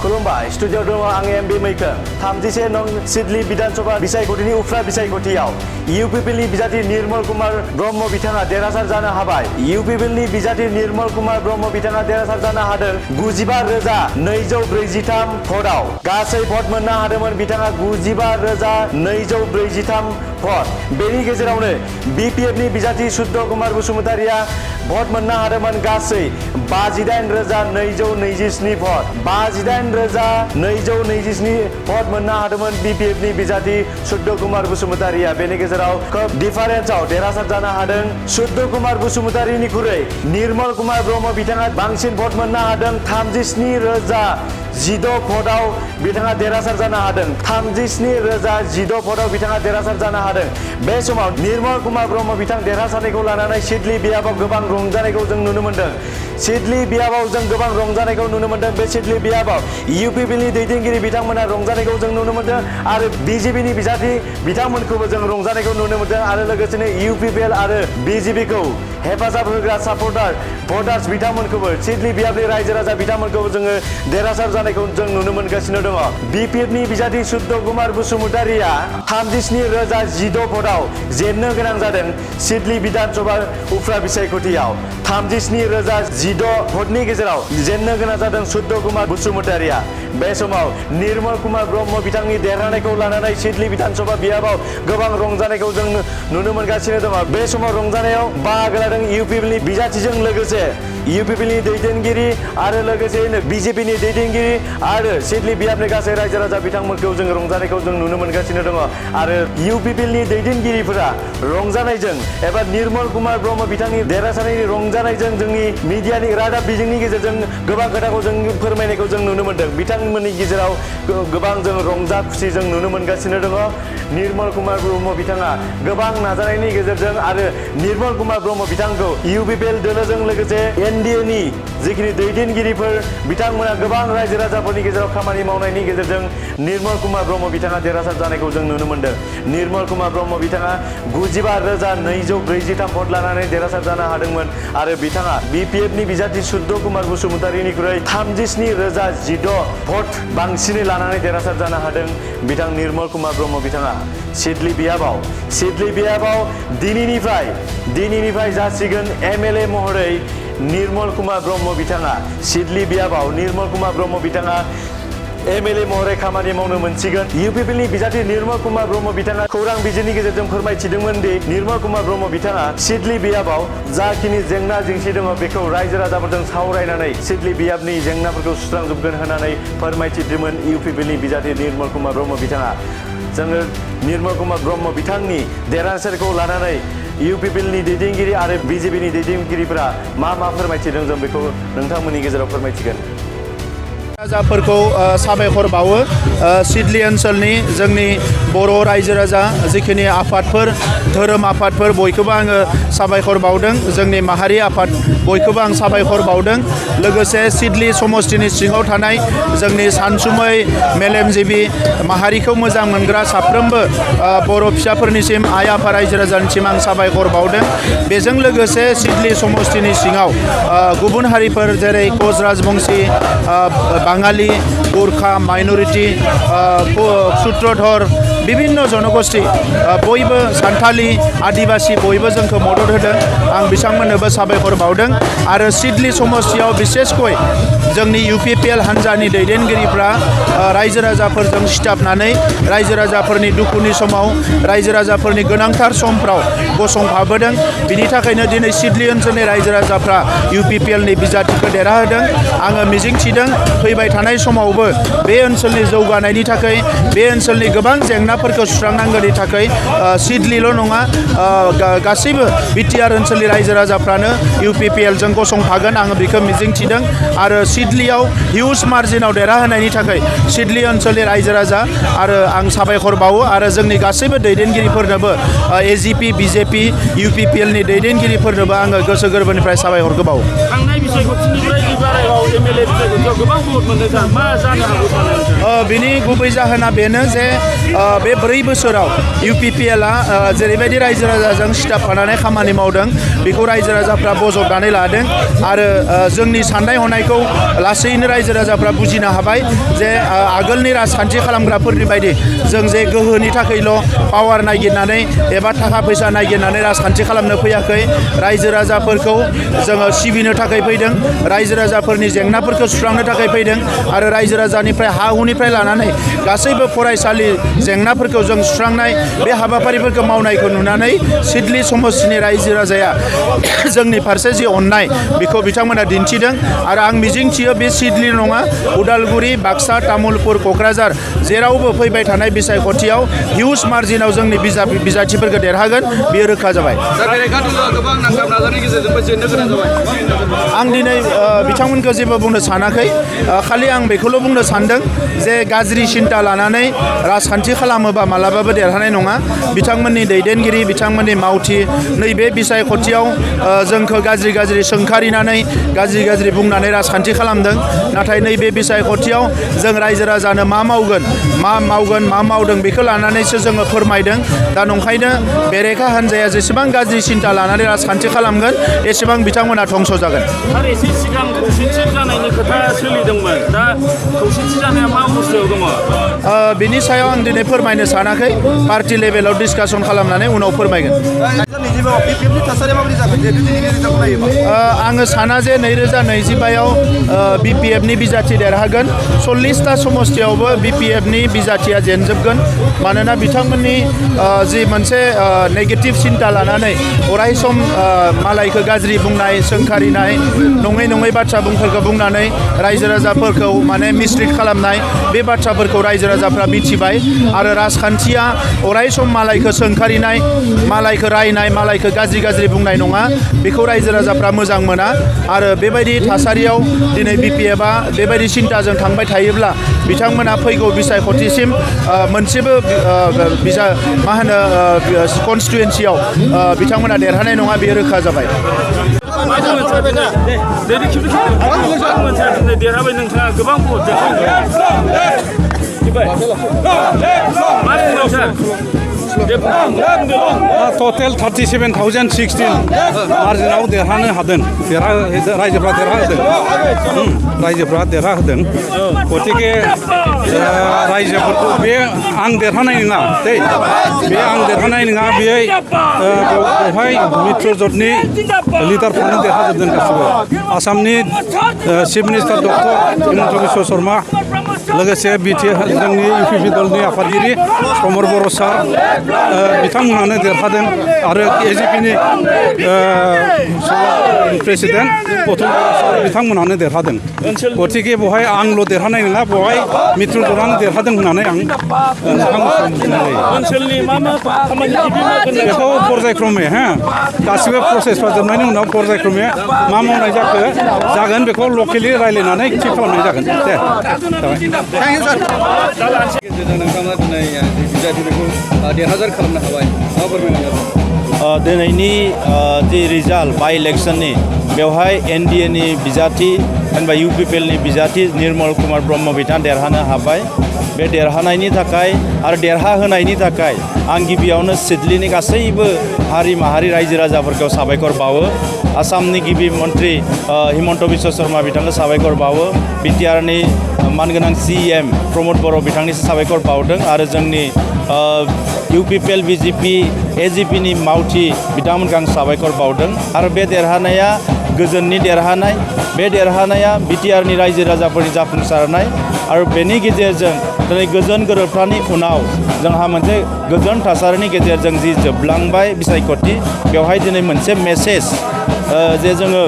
खुलुमबाय स्टुडिअ दङ आं एमबि मैखोम 31 नं सिडली विधानसभा बिसायख'थिनि उफ्रा बिसायख'थियाव इउपिपिएलनि बिजाथि निर्मल कुमार ब्रह्म बिथाङा देरहासार जानो हाबाय। इउपिपिएलनि बिजाथि निर्मल कुमार ब्रह्म बिथाङा देरहासार जानो हादों 95,243 भटआव। गासै भट मोननो हादोंमोन बिथाङा 95,243 भट। बेनि गेजेरावनो बिपिएफनि बिजाथि शुद्ध कुमार बसुमतारिया भट मोननो हादोंमोन गासै 58,227 भट। 58,227 भट मोननो हादोंमोन बिपिएफनि बिजाथि शुद्ध कुमार बसुमतारिया। बेनि गेजेराव खोब डिफारेन्सआव देरहासार जानो हादों शुद्ध कुमार बसुमतारिनिख्रुइ निर्मल कुमार ब्रह्म बिथाङा बांसिन भट मोननो हादों 37,016 भटआव बिथाङा देरहासार जानो हादों। 37,016 भटआव बिथाङा देरहासार जानो हादों। बे समाव निर्मल कुमार ब्रह्म बिथां देरहासारनायखौ लानानै सिडली बियाबाव गोबां रंजानायखौ जों नुनो मोन्दों। सिडली बियाबाव जों गोबां रंजानायखौ नुनो मोन्दों। बे सिडली बियाबाव इउपिपिएलनि दैदेनगिरि बिथांमोना रंजानायखौ जों नुनो मोन्दों आरो बिजेपिनि बिजाथि बिथांमोनखौबो जों रंजानायखौ नुनो मोन्दों आरो लोगोसेनो इउपिपिएल आरो बिजेपिखौ हेफाजाब होग्रा सापर्टार भटार्स बिथांमोनखौबो सिडली बियाबनि रायजो राजा बिथांमोनखौबो जोङो देरहासार जानायखौ जों नुनो मोनगासिनो दङ। बिपिएफनि बिजाथि शुद्ध कुमार बसुमतारिया 37,016 भटआव जेननो गोनां जादों सिडली विधानसभा उफ्रा बिसायख'थियाव। 37,016 भटनि गेजेराव जेननो गोनां जादों शुद्ध कुमार बसुमतारिया। बे समाव निर्मल कुमार ब्रह्म बिथांनि देरहानायखौ लानानै सिडली विधानसभा बियाबाव गोबां रंजानायखौ जों नुनो मोनगासिनो दङ। बे समाव रंजानायाव बाहागो लादों इउपिपिएलनि बिजाथिजों लोगोसे इउपिपिएलनि दैदेनगिरि आरो लोगोसेनो बिजेपिनि दैदेनगिरि आरो सिडली बियाबनि गासै रायजो राजा बिथांमोनखौ जों रंजानायखौ जों नुनो मोनगासिनो दङ आरो इउपिपिएलनि दैदेनगिरिफोरा रंजानायजों एबा निर्मल कुमार ब्रह्म बिथांनि देरहासारनायनि रंजानायजों जोंनि मिडियानि रादाब बिजोंनि गेजेरजों गोबां खोथाखौ जों फोरमायनायखौ जों नुनो मोन्दों। बिथांमोननि गेजेराव गोबां जों रंजा खुसि जों नुनो मोनगासिनो दङ। निर्मल कुमार ब्रह्म बिथाङा गोबां नाजानायनि गेजेरजों आरो निर्मल कुमार ब्रह्म बिथांखौ इउपिपिएल दोलोजों लोगोसे एनडिएनि जिखिनि दैदेनगिरिफोर बिथांमोना गोबां रायजो राजाफोरनि गेजेराव खामानि मावनायनि गेजेरजों निर्मल कुमार ब्रह्म बिथाङा देरहासार जानायखौ जों नुनो मोन्दों। निर्मल कुमार ब्रह्म बिथाङा 95,243 भट लानानै देरहासार जानो हादोंमोन आरो बिथाङा बिपिएफनि बिजाथि शुद्ध कुमार बसुमतारिनिख्रुइ 37,016 भट बांसिनै लानानै देरहासार जानो हादों बिथां निर्मल कुमार ब्रह्म बिथाङा। सिडली बियाबाव दिनैनिफ्राय जासिगोन एमएलए महरै निर्मल कुमार ब्रह्म बिथाङा। सिडली बियाबाव निर्मल कुमार ब्रह्म बिथाङा एमएलए महरै खामानि मावनो मोनसिगोन। इउपिपिएलनि बिजाथि निर्मल कुमार ब्रह्म बिथाङा खौरां बिजोंनि गेजेरजों फोरमायथिदोंमोन दि निर्मल कुमार ब्रह्म बिथाङा सिडली बियाबाव जाखिनि जेंना जेंसि दङ बेखौ रायजो राजाफोरजों सावरायनानै सिडली बियाबनि जेंनाफोरखौ सुस्रांजोबगोन होननानै फोरमायथिदोंमोन इउपिपिएलनि बिजाथि निर्मल कुमार ब्रह्म बिथाङा। जोङो निर्मल कुमार ब्रह्म बिथांनि देरहासारखौ लानानै इउपिपिएलनि दैदेनगिरि आरो बिजेपिनि दैदेनगिरिफोरा मा फोरमायथिदों जों बेखौ नोंथांमोननि गेजेराव फोरमायथिगोन। राजाफोरखौ साबायखर बावो। सिडली ओनसोलनि जोंनि बर' रायजो राजा जिखिनि आफादफोर धोरोम आफादफोर बयखौबो आङो साबायखर बावदों। जोंनि माहारि आफाद बयखौबो आं साबायखर बावदों। लोगोसे सिडली समष्टिनि सिङाव थानाय जोंनि सानसुमै मेलेमजिबि माहारिखौ मोजां मोनग्रा साफ्रोमबो बर' फिसाफोरनिसिम आइ आफा रायजो राजानिसिम आं साबायखर बावदों। बेजों लोगोसे सिडली समष्टिनि सिङाव गुबुन हारिफोर जेरै कच राजबंशी, बाङालि, गुरखा, माइनरिटि, सूत्रधर, विभिन्न जनगोष्ठी बयबो सान्थालि, आदिबासि बयबो जोंखौ मदद होदों। आं बिथांमोननोबो साबायखर बावदों आरो सिडली समष्टियाव बिसेसकै जोंनि इउपिपिएल हान्जानि दैदेनगिरिफ्रा रायजो राजाफोरजों सिथाबनानै रायजो राजाफोरनि दुखुनि समाव रायजो राजाफोरनि गोनांथार समफ्राव गसंफाबोदों। बिनि थाखायनो दिनै सिडली ओनसोलनि रायजो राजाफ्रा इउपिपिएलनि बिजाथिखौ देरहाहोदों। आङो मिजिंथिदों फैबाय थानाय समावबो बे ओनसोलनि जौगानायनि थाखाय बे ओनसोलनि गोबां जेंनाफोरखौ सुस्रांनांगौनि थाखाय सिडलील' नङा गासैबो बिटिआर ओनसोलनि रायजो राजाफ्रानो इउपिपिएलजों गसंफागोन आङो बेखौ मिजिंथिदों आरो सिडलीयाव हिउज मार्जिनाव देरहाहोनायनि थाखाय सिडली ओनसोलनि रायजो राजा आरो आं साबायखर बावो आरो जोंनि गासैबो दैदेनगिरिफोरनोबो एजिपि बिजेपि इउपिपिएलनि दैदेनगिरिफोरनोबो आङो गोसो गोरबोनिफ्राय साबायखरखौ बावो। बारायाव MLA बिसायख'थियाव गोबां भट मोनदों सार मा जानो हागौ सानो बिनि गुबै जाहोना बेनो जे बे 4 बोसोराव UPPLआ जेरैबायदि रायजो राजाजों सिथाबफानानै खामानि मावदों बेखौ रायजो राजाफ्रा बजबनानै लादों आरो जोंनि साननाय हनायखौ लासैनो रायजो राजाफ्रा बुजिनो हाबाय जे आगोलनि राजखान्थि खालामग्राफोरनि बायदि जों जे गोहोनि थाखायल' पावार नागिरनानै एबा थाखा फैसा नागिरनानै राजखान्थि खालामनो फैयाखै रायजो राजाफोरखौ जोङो सिबिनो थाखाय फैदों रायजो राजाफोरनि जेंनाफोरखौ सुस्रांनो थाखाय फैदों आरो रायजो राजानिफ्राय हा हुनिफ्राय लानानै गासैबो फरायसालि जेंनाफोरखौ जों सुस्रांनाय बे हाबाफारिफोरखौ मावनायखौ नुनानै सिडली समष्टिनि रायजो राजाया जोंनि फारसे जि अननाय बेखौ बिथांमोना दिन्थिदों आरो आं मिजिंथियो बे सिडली नङा उदालगुरि बाक्सा तामुलपुर क'क्राझार जेरावबो फैबाय थानाय बिसायख'थियाव हिउज मार्जिनाव जोंनि बिजाथिफोरखौ देरहागोन बेयो रोखा जाबाय आं दिनै बिथांमोनखौ जेबो बुंनो सानाखै खालि आं बेखौल' बुंनो सानदों जे गाज्रि सिन्ता लानानै राजखान्थि खालामोबा मालाबाबो देरहानाय नङा बिथांमोननि दैदेनगिरि बिथांमोननि मावथि नैबे बिसायख'थियाव जोंखौ गाज्रि सोंखारिनानै गाज्रि बुंनानै राजखान्थि खालामदों नाथाय नैबे बिसायख'थियाव जों रायजो राजानो मा मावदों बेखौ लानानैसो जोङो फोरमायदों दा नंखायनो बेरेखा हान्जाया जेसेबां गाज्रि सिन्ता लानानै राजखान्थि खालामगोन एसेबां बिथांमोना धंस' जागोन सार एसे सिगां खौसेथि जानायनि खोथा सोलिदोंमोन दा खौसेथि जानाया मा अबस्थायाव दङ बिनि सायाव आं दिनै फोरमायनो सानाखै पार्टि लेभेलाव डिसकासन खालामनानै उनाव फोरमायगोन आङो साना जे 2025आव BPFनि बिजाथि देरहागोन 40टा समष्टियावबो BPFनि बिजाथिया जेनजोबगोन मानोना बिथांमोननि जि मोनसे नेगेटिभ सिन्ता लानानै अराय सम मालायखौ गाज्रि बुंनाय सोंखारिनाय नङै बाथ्रा बुंनानै रायजो राजाफोरखौ माने मिसलिड खालामनाय बे बाथ्राफोरखौ रायजो राजाफ्रा मिथिबाय आरो राजखान्थिया अराय सम मालायखौ सोंखारिनाय मालायखौ रायनाय मालायखौ गाज्रि बुंनाय नङा बेखौ रायजो राजाफ्रा मोजां मोना आरो बेबायदि थासारियाव दिनै BPFआ बेबायदि सिन्ताजों थांबाय थायोब्ला बिथांमोना फैगौ बिसायख'थिसिम मोनसेबो कनस्टिटुवेन्सियाव बिथांमोना देरहानाय नङा बेयो रोखा जाबाय देरहाबाय नोंथाङा गोबां भट टटेल 37,016 मार्जिनाव देरहानो हादों रायजोफ्रा देरहाहोदों गतिके रायजोफोरखौ बे आं देरहानाय नङा बे आं देरहानाय नङा बेवहाय मित्र जथनि लिडारफ्रानो देरहाजोबदों गासिबो आसामनि chief minister doctor Himanta Biswa Sharma लोगोसे जोंनि UPP दलनि आफादगिरि प्रमद बर' सार बिथांमोनानो देरहादों आरो AGPनि प्रेसिडेन्ट गौतम बर' सार बिथांमोनानो देरहादों गतिके बेवहाय आंल' देरहानाय नङा बेवहाय मित्र जथानो देरहादों होननानै आं ओनसोलनि मा खामानि बेखौ पर्यायक्रमे गासिबो प्रसेसफ्रा जोबनायनि उनाव पर्यायक्रमे मा मावनाय जागोन बेखौ लकेलि रायज्लायनानै थि खालामनाय जागोन दे नोंथाङा दिनै बिजाथिफोरखौ देरहासार खालामनो हाबाय मा फोरमायनांगोन दिनैनि जि रिजाल्ट बाइ इलेक्सननि बेवहाय NDAनि बिजाथि जेनेबा UPPLनि बिजाथि निर्मल कुमार ब्रह्म बिथाङा देरहानो हाबाय बे देरहानायनि थाखाय आरो देरहाहोनायनि थाखाय आं गिबियावनो सिडलीनि गासैबो हारि माहारि रायजो राजाफोरखौ साबायखर बावो आसामनि गिबि मन्त्रि हिमन्त बिश्व शर्मा बिथांखौ साबायखर बावो BTRनि मानगोनां CM प्रमद बर' बिथांनिसिम साबायखर बावदों आरो जोंनि UPPL BJP AGPनि मावथि बिथांमोनखौ आं साबायखर बावदों आरो बे देरहानाया गोजोननि देरहानाय बे देरहानाया BTRनि रायजो राजाफोरनि जाफुंसारनाय आरो बेनि गेजेरजों दिनै गोजोन गोरोबथानि उनाव जोंहा मोनसे गोजोन थासारिनि गेजेरजों जि जोबलांबाय बिसायख'थि बेवहाय दिनै मोनसे मेसेज जे जोङो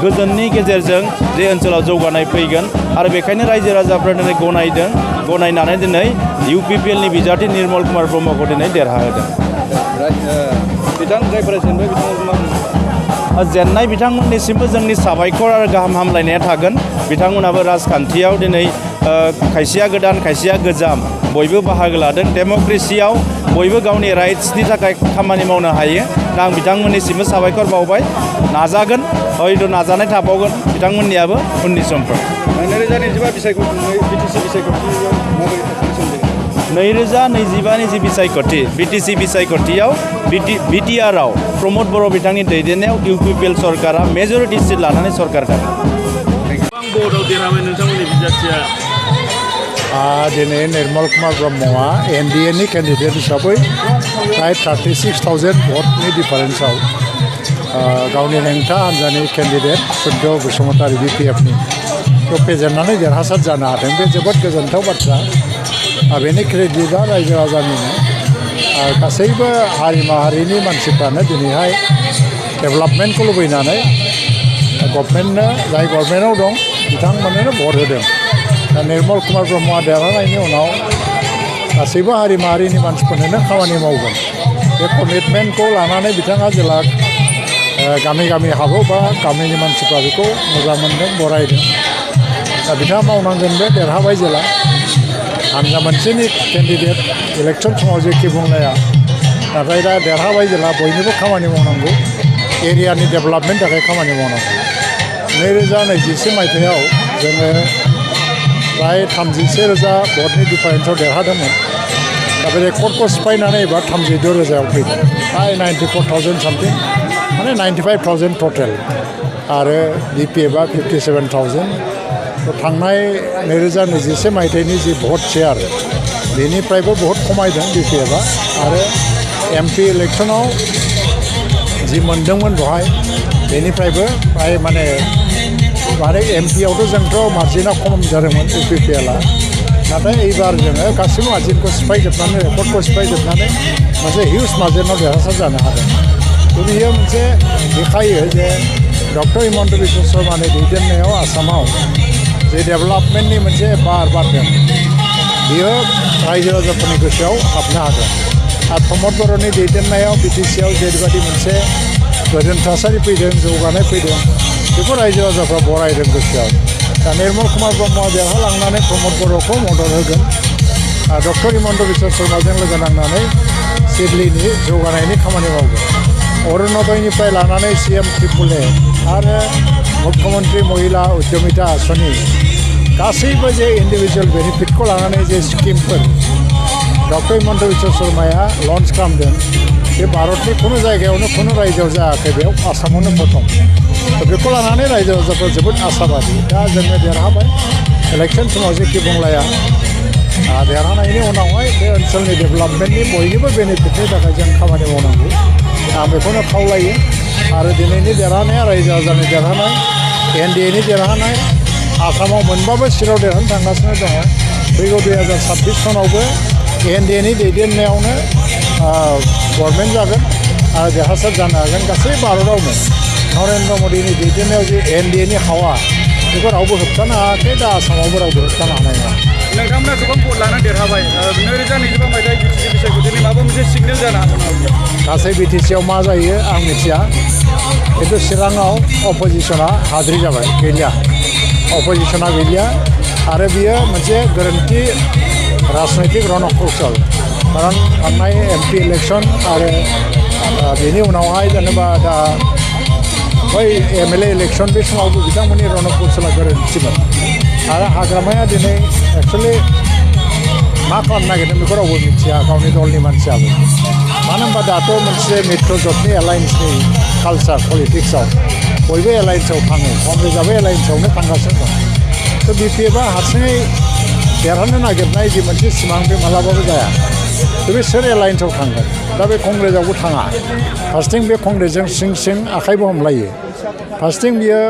गोजोननि गेजेरजों जे ओनसोलाव जौगानाय फैगोन आरो बेखायनो रायजो राजाफ्रा दिनै गनायनानै दिनै UPPLनि बिजाथि निर्मल कुमार ब्रह्मखौ दिनै देरहाहोदों बिथां जायफोरा जेनबाय बिथांमोनखौ जेन्नाय बिथांमोननिसिमबो जोंनि साबायखर आरो गाहाम हामलायनाया थागोन बिथांमोनाबो राजखान्थियाव दिनै खायसेया गोदान खायसेया गोजाम बयबो बाहागो लादों डेम'क्रेसियाव बयबो गावनि राइट्सनि थाखाय खामानि मावनो हायो दा आं बिथांमोननिसिमबो साबायखर बावबाय नाजागोन हयथ' नाजानाय थाबावगोन बिथांमोननियाबो उननि समफोर 2025 बिसायख'थि बिटिसि बिसायख'थियाव माबोरै थासारि सोमजिदों 2025नि जि बिसायख'थि बिटिसि बिसायख'थियाव बिटिआरआव प्रमद बर' बिथांनि दैदेननायाव इउपिपिएल सरकारा मेजरिटि सिट लानानै सरकार जागोन गोबां भटआव देरहाबाय नोंथांमोननि बिजाथिया दिनै निर्मल कुमार ब्रह्मआ एनडिएनि केन्डिडेट हिसाबै प्राय 36,000 भटनि डिफारेन्सआव गावनि हेंथा हान्जानि केन्डिडेट सुद्य बसुमतारी बिपिएफनि फेजेननानै देरहासार जानो हादों बे जोबोद गोजोनथाव बाथ्रा बेनि क्रेडिटआ रायजो राजानिनो गासैबो हारि माहारिनि मानसिफ्रानो दिनैहाय डेभेलपमेन्टखौ लुबैनानै गभर्नमेन्टनो जाय गभर्नमेन्टआव दं बिथांमोननो भट होदों दा निर्मल कुमार ब्रह्मआ देरहानायनि उनाव गासैबो हारि माहारिनि मानसिफोरनो खामानि मावगोन बे कमिटमेन्टखौ लानानै बिथाङा जेला गामि गामि हाबो बा गामिनि मानसिफ्रा बेखौ मोजां मोनदों बरायदों दा बिथाङा मावनांगोन बे देरहाबाय जेला हानजा मोनसेनि केन्डिडेट इलेक्सन समाव जेखि बुंलाया नाथाय दा देरहाबाय जेला बयनिबो खामानि मावनांगौ एरियानि डेभेलपमेन्टनि थाखाय खामानि मावनांगौ 2021 मायथाइयाव जोङो प्राय 31,000 भटनि डिफारेन्सआव देरहादोंमोन दा बे रेकर्डखौ सिफायनानै एबार 36,000 फैदों प्राय 94,000 सामथिं माने 95,000 टटेल आरो बिपिएफआ 57,000 थांनाय 2021 मायथाइनि जि भट शेयार बेनिफ्रायबो बहुत खमायदों बिपिएफआ आरो एमपि इलेक्सनाव जि मोनदोंमोन बेवहाय बेनिफ्रायबो प्राय माने एमपिआवथ' जोंथ' मार्जिना खम जादोंमोन इउपिपिएलआ नाथाय एबार जोङो गासैबो मार्जिनखौ सिफायजोबनानै रेकर्डखौ सिफायजोबनानै मोनसे हिउज मार्जिनाव देरहासार जानो हादों बियो मोनसे देखायो जे डक्टर हिमन्त बिश्व शर्मानि दैदेननायाव आसामाव जे डेभेलपमेन्टनि मोनसे बार बारदों बियो रायजो राजाफोरनि गोसोआव हाबनो हादों आरो प्रमद बर'नि दैदेननायाव बिटिसिआव जेरैबायदि मोनसे गोजोन थासारि फैदों जौगानाय फैदों बेखौ रायजो राजाफ्रा बरायदों गोसोआव दा निर्मल कुमार ब्रह्मआ देरहालांनानै प्रमद बर'खौ मदद होगोन डक्टर हिमन्त बिश्व शर्माजों लोगो नांनानै सिडलिनि जौगानायनि खामानि मावगोन अरुणोदयनिफ्राय लानानै CM ट्रिपुल A आरो मुख्यमन्त्रि महिला उद्यमिता आसनि गासैबो जे इन्डिभिजुवेल बेनिफिटखौ लानानै जे स्किमफोर डक्टर हिमन्त बिश्व शर्माया लन्च खालामदों बे भारतनि खुनु जायगायावनो खुनु रायजोआव जायाखै बेयाव आसामावनो प्रथम बेखौ लानानै रायजो राजाफ्रा जोबोद आसाबादि दा जोङो देरहाबाय इलेक्सन समाव जेखि बुंलाया देरहानायनि उनावहाय बे ओनसोलनि डेभेलपमेन्टनि बयनिबो बेनिफिटनि थाखाय जों खामानि मावनांगौ आं बेखौनो खावलायो आरो दिनैनि देरहानाया रायजो राजानि देरहानाय एनडिएनि देरहानाय आसामाव मोनबाबो सिटआव देरहानो थांगासिनो दङ फैगौ 2026 सनावबो एनडिएनि दैदेननायावनो गभर्नमेन्ट जागोन आरो देरहासार जानो हागोन गासै भारतआवनो नरेन्द्र मदिनि दैदेननायाव जे एनडिएनि हावा बेखौ रावबो होबथानो हायाखै दा आसामावबो रावबो होबथानो हानाय नङा नोंथांमोना गोबां भट लानानै देरहाबाय 2025 मायथाइ बिटिसि बिसायख'थिनि माबा मोनसे सिगनेल जानो हागौ नामा गासै बिटिसिआव मा जायो आं मिथिया खिन्थु चिराङाव अपोजिसना हाद्रि जाबाय गैलिया अपोजिसना गैलिया आरो बियो मोनसे गोरोन्थि राजनैतिक रणकौशल खारन थांनाय एमपि इलेक्सन आरो बेनि उनावहाय जेनेबा दा बै MLA इलेक्सन बे समावबो बिथांमोननि रणकौशला गोरोन्थिमोन आरो हाग्रामाया दिनै एक्सुवेलि मा खालामनो नागिरदों बेखौ रावबो मिथिया गावनि दलनि मानसियाबो मानो होनबा दाथ' मोनसे मित्रजोटनि एलायन्सनि कालचार पलिटिक्सआव बयबो एलायन्सआव थाङो कংग्रेसआबो एलायन्सआवनो थांगासिनो दं थ' बिपिएफआ हारसिङै देरहानो नागिरनाय जि मोनसे सिमां बे मालाबाबो जाया बे सोर एलायन्सआव थांगोन दा बे कंग्रेसआवबो थाङा फार्स्टिं बे कंग्रेसजों सिं सिं आखाइबो हमलायो फार्स्टिं बियो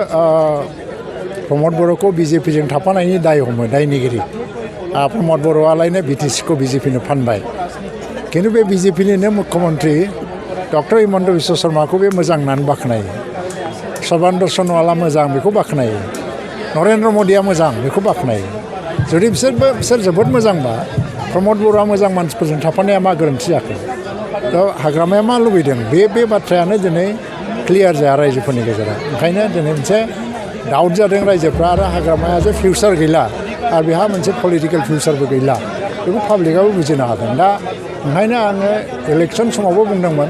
प्रमद बर'खौ बिजेपिजों थाफानायनि दाय हमो दायनिगिरि प्रमद बर'आलायनो बिटिसिखौ बिजेपिनो फानबाय खिन्थु बे बिजेपिनिनो मुख्यमन्त्रि डक्टर हिमन्त बिश्व शर्माखौ बे मोजां होननानै बाख्नायो सर्बानन्द सन'वाला मोजां बेखौ बाख्नायो नरेन्द्र मदिया मोजां बेखौ बाख्नायो जुदि बिसोर जोबोद मोजांबा प्रमद बर'आ मोजां मानसिफोरजों थाफानाया मा गोरोन्थि जाखो दा हाग्रामाया मा लुबैदों बे बाथ्रायानो दिनै क्लियार जाया रायजोफोरनि गेजेराव ओंखायनो दिनै मोनसे डाउट जादों रायजोफ्रा आरो हाग्रामाया जे फिउचार गैला आरो बेहा मोनसे पलिटिकेल फिउचारबो गैला बेखौ पाब्लिकआबो बुजिनो हादों दा ओंखायनो आङो इलेक्सन समावबो बुंदोंमोन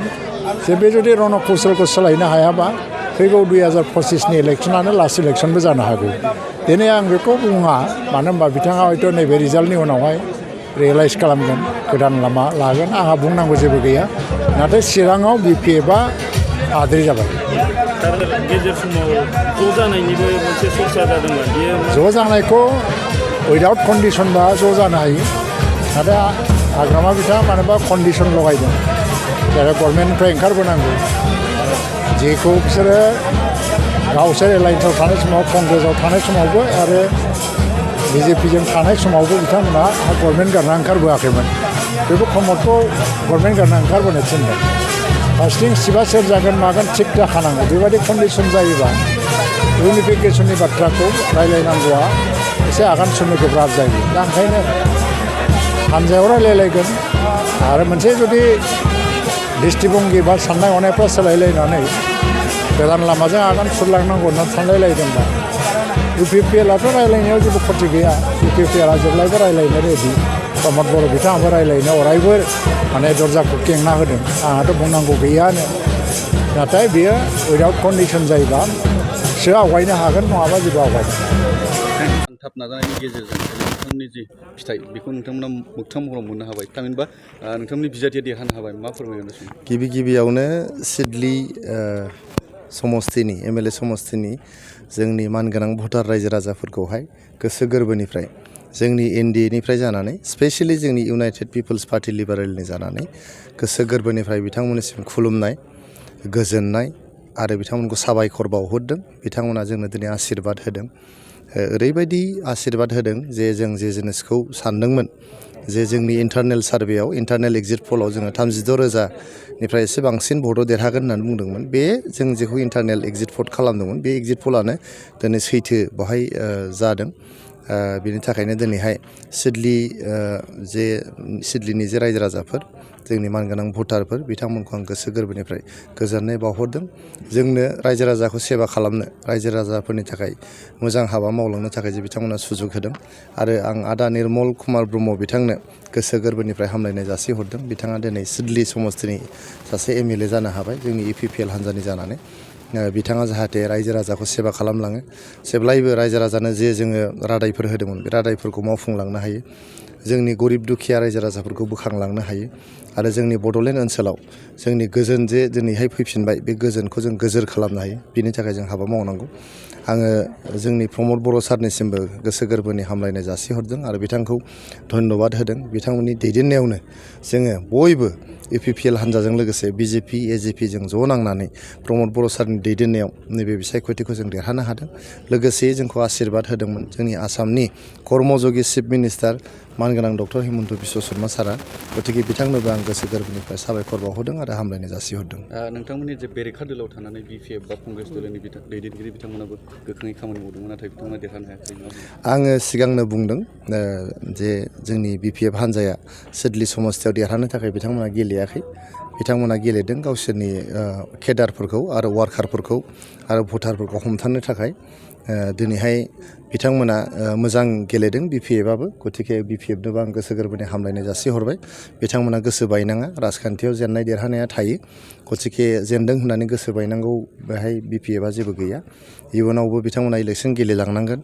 जे बे जुदि रनक कौशलखौ सोलायनो हायाबा फैगौ 2025नि इलेक्सनानो लास्ट इलेक्सनबो जानो हागौ दिनै आं बेखौ बुङा मानो होनबा बिथाङा हयथ' नैबे रिजाल्टनि उनावहाय रियेलाइज खालामगोन गोदान लामा लागोन आंहा बुंनांगौ जेबो गैया नाथाय चिराङाव BPFआ हाद्रि जाबाय गेजेर समाव ज' जानायनिबो मोनसे चर्चा जादोंमोन बेयो ज' जानायखौ उइदाउट कन्डिसनबा ज' जानो हायो नाथाय हाग्रामा बिथाङा मानोबा कन्डिसन लगायदों जेरै गभर्नमेन्टनिफ्राय ओंखारबोनांगौ जेखौ बिसोरो गावसोर एलायन्सआव थानाय समाव कंग्रेसआव थानाय समावबो आरो BJPजों थानाय समावबो बिथांमोना गभर्नमेन्ट गारना ओंखारबोआखैमोन बेबो प्रमदखौ गभर्नमेन्ट गारना ओंखारबोनो थिनदों फार्स्टिं सिबा सेर जागोन मागोन थिग जाखानांगौ बेबायदि कन्डिसन जायोबा इउनिफिकेसननि बाथ्राखौ रायलायनांगौआ एसे आगान सुरनो गोब्राब जायो दा ओंखायनो हानजायाव रायलायलायगोन आरो मोनसे जुदि दृष्टिभंगि बा साननाय हनायफ्रा सोलायलायनानै गोदान लामाजों आगान सुरलांनांगौ होननानै सानलायलायदोंबा UPPLआथ' रायलायनायाव जेबो खथि गैया UPPLआ जेब्लायबो रायलायनो रेडि प्रमद बर' बिथाङाबो रायलायनो अरायबो माने दरजाखौ खेंना होदों आंहाथ' बुंनांगौ गैयानो नाथाय बेयो उइदाउट कन्डिसन जायोबा सो आवगायनो हागोन नङाबा जेबो आवगायनो थाब नाजानायनि गेजेरजों नोंथांनि जि फिथाइ बेखौ नोंथांमोना मोगथां महराव मोननो हाबाय थामहिनबा नोंथांमोननि बिजाथिया देरहानो हाबाय मा फोरमायगोन गिबियावनो सिडली समस्तिनि MLA समस्तिनि जोंनि मानगोनां भटार रायजो राजाफोरखौहाय गोसो गोरबोनिफ्राय जोंनि NDAनिफ्राय जानानै स्पेशेलि जोंनि इउनाइटेड पिपल्स पार्टि लिबारेलनि जानानै गोसो गोरबोनिफ्राय बिथांमोननिसिम खुलुमनाय गोजोननाय आरो बिथांमोनखौ साबायखर बावहरदों बिथांमोना जोंनो दिनै आशीर्बाद होदों ओरैबायदि आशीर्बाद होदों जे जों जे जिनिसखौ सानदोंमोन जे जोंनि इन्टारनेल सार्भेयाव इन्टारनेल एग्जिट पलाव जोङो 36,000निफ्राय एसे बांसिन भटआव देरहागोन होननानै बुंदोंमोन बे जों जेखौ इन्टारनेल एग्जिट पल खालामदोंमोन बे एग्जिट पलानो दिनै सैथो बाहाय जादों बिनि थाखायनो दिनैहाय सिडलीनि जे रायजो राजाफोर जोंनि मानगोनां भटारफोर बिथांमोनखौ आं गोसो गोरबोनिफ्राय गोजोननाय बावहरदों जोंनो रायजो राजाखौ सेबा खालामनो रायजो राजाफोरनि थाखाय मोजां हाबा मावलांनो थाखाय जे बिथांमोना सुजुग होदों आरो आं आदा निर्मल कुमार ब्रह्म बिथांनो गोसो गोरबोनिफ्राय हामलायनाय जासिहरदों बिथाङा दिनै सिडली समस्तिनि सासे MLA जानो हाबाय जोंनि UPPL हान्जानि जानानै बिथाङा जाहाथे रायजो राजाखौ सेबा खालामलाङो जेब्लायबो रायजो राजानो जे जोङो रादायफोर होदोंमोन बे रादायफोरखौ मावफुंलांनो हायो जोंनि गरिब दुखिया रायजो राजाफोरखौ बोखांलांनो हायो आरो जोंनि बड'लेण्ड ओनसोलाव जोंनि गोजोन जे दिनैहाय फैफिनबाय बे गोजोनखौ जों गोजोर खालामनो हायो बिनि थाखाय जों हाबा मावनांगौ आङो जोंनि प्रमद बर' सारनिसिमबो गोसो गोरबोनि हामलायनाय जासिहरदों आरो बिथांखौ धन्यबाद होदों बिथांमोननि दैदेननायावनो जोङो बयबो UPPL हान्जाजों लोगोसे BJP AJP जों ज' नांनानै प्रमद बर' सारनि दैदेननायाव नैबे बिसायख'थिखौ जों देरहानो हादों लोगोसे जोंखौ आशीर्बाद होदोंमोन जोंनि आसामनि कर्मयोगी चिफ मिनिस्टार मानगोनां डक्टर हिमन्त बिश्व शर्मा सारा गतिके बिथांनोबो आं गोसो गोरबोनिफ्राय साबायखर बावहरदों आरो हामलायनाय जासिहरदों नोंथांमोननि जे बेरेखा दोलोआव थानानै BPF बा कंग्रेस दोलोनि दैदेनगिरि बिथांमोनाबो गोख्रोङै खामानि मावदोंमोन नाथाय बिथांमोना देरहानो हायाखै आङो सिगांनो बुंदों जे जोंनि BPF हान्जाया सिडली समस्तियाव देरहानो थाखाय बिथांमोना गेलेयाखै बिथांमोना गेलेदों गावसोरनि केडारफोरखौ आरो वार्कारफोरखौ आरो भटारफोरखौ हमथानो थाखाय दिनैहाय बिथांमोना मोजां गेलेदों BPFआबो गतिके BPFनोबो आं गोसो गोरबोनि हामलायनाय जासिहरबाय बिथांमोना गोसो बायनाङा राजखान्थियाव जेननाय देरहानाया थायो गतिके जेनदों होननानै गोसो बायनांगौ बेहाय BPFआ जेबो गैया इयुनावबो बिथांमोना इलेक्सन गेलेलांनांगोन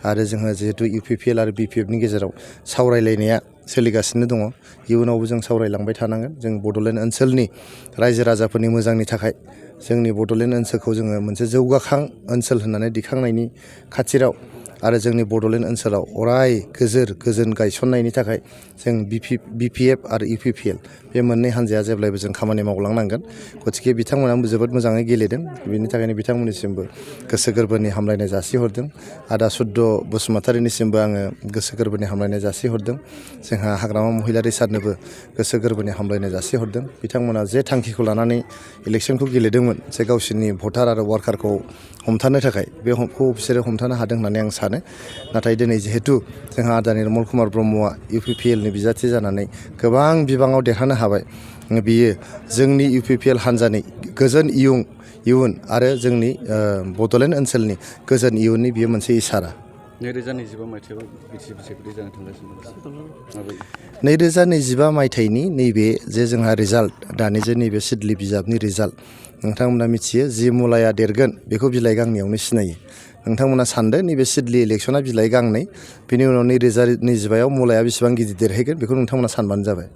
आरो जोङो जिहेतु UPPL आरो BPFनि गेजेराव सावरायलायनाया सोलिगासिनो दङ इयुनावबो जों सावरायलांबाय थानांगोन जों बड'लेण्ड ओनसोलनि रायजो राजाफोरनि मोजांनि थाखाय जोंनि बड'लेण्ड ओनसोलखौ जोङो मोनसे जौगाखां ओनसोल होननानै दिखांनायनि खाथिराव आरो जोंनि बड'लेण्ड ओनसोलाव अराय गोजोन गायसननायनि थाखाय जों BPF आरो UPPL बे मोननै हान्जाया जेब्लायबो जों खामानि मावलांनांगोन गतिके बिथांमोनाबो जोबोद मोजाङै गेलेदों बेनि थाखायनो बिथांमोननिसिमबो गोसो गोरबोनि हामलायनाय जासिहरदों आदा सुद्द बसुमतारिनिसिमबो आङो गोसो गोरबोनि हामलायनाय जासिहरदों जोंहा हाग्रामा महिलारि सारनोबो गोसो गोरबोनि हामलायनाय जासिहरदों बिथांमोना जे थांखिखौ लानानै इलेक्सनखौ गेलेदोंमोन जे गावसोरनि भटार आरो वार्कारखौ हमथानो थाखाय बेखौ बिसोरो हमथानो हादों होननानै आं सानो नाथाय दिनै जिहेतु जोंहा आदा निर्मल कुमार ब्रह्मआ UPPLनि बिजाथि जानानै गोबां बिबाङाव देरहानो हाबाय बियो जोंनि UPPL हान्जानि गोजोन इयुन आरो जोंनि बड'लेण्ड ओनसोलनि गोजोन इयुननि बियो मोनसे इसारा 2025 मायथाइयाव बिटिसि सेक्रेटारि जानो थांगासिनो माबायदि 2025 मायथाइनि नैबे जे जोंहा रिजाल्ट दानि जे नैबे सिडली बिजाबनि रिजाल्ट नोंथांमोना मिथियो जि मुलाया देरगोन बेखौ बिलाइ गांनैयावनो सिनायो नोंथांमोना सानदो नैबे सिडली इलेक्सना बिलाइ गांनै बिनि उनाव 2025 मुलाया बेसेबां गिदिर देरहैगोन बेखौ नोंथांमोना सानबानो जाबाय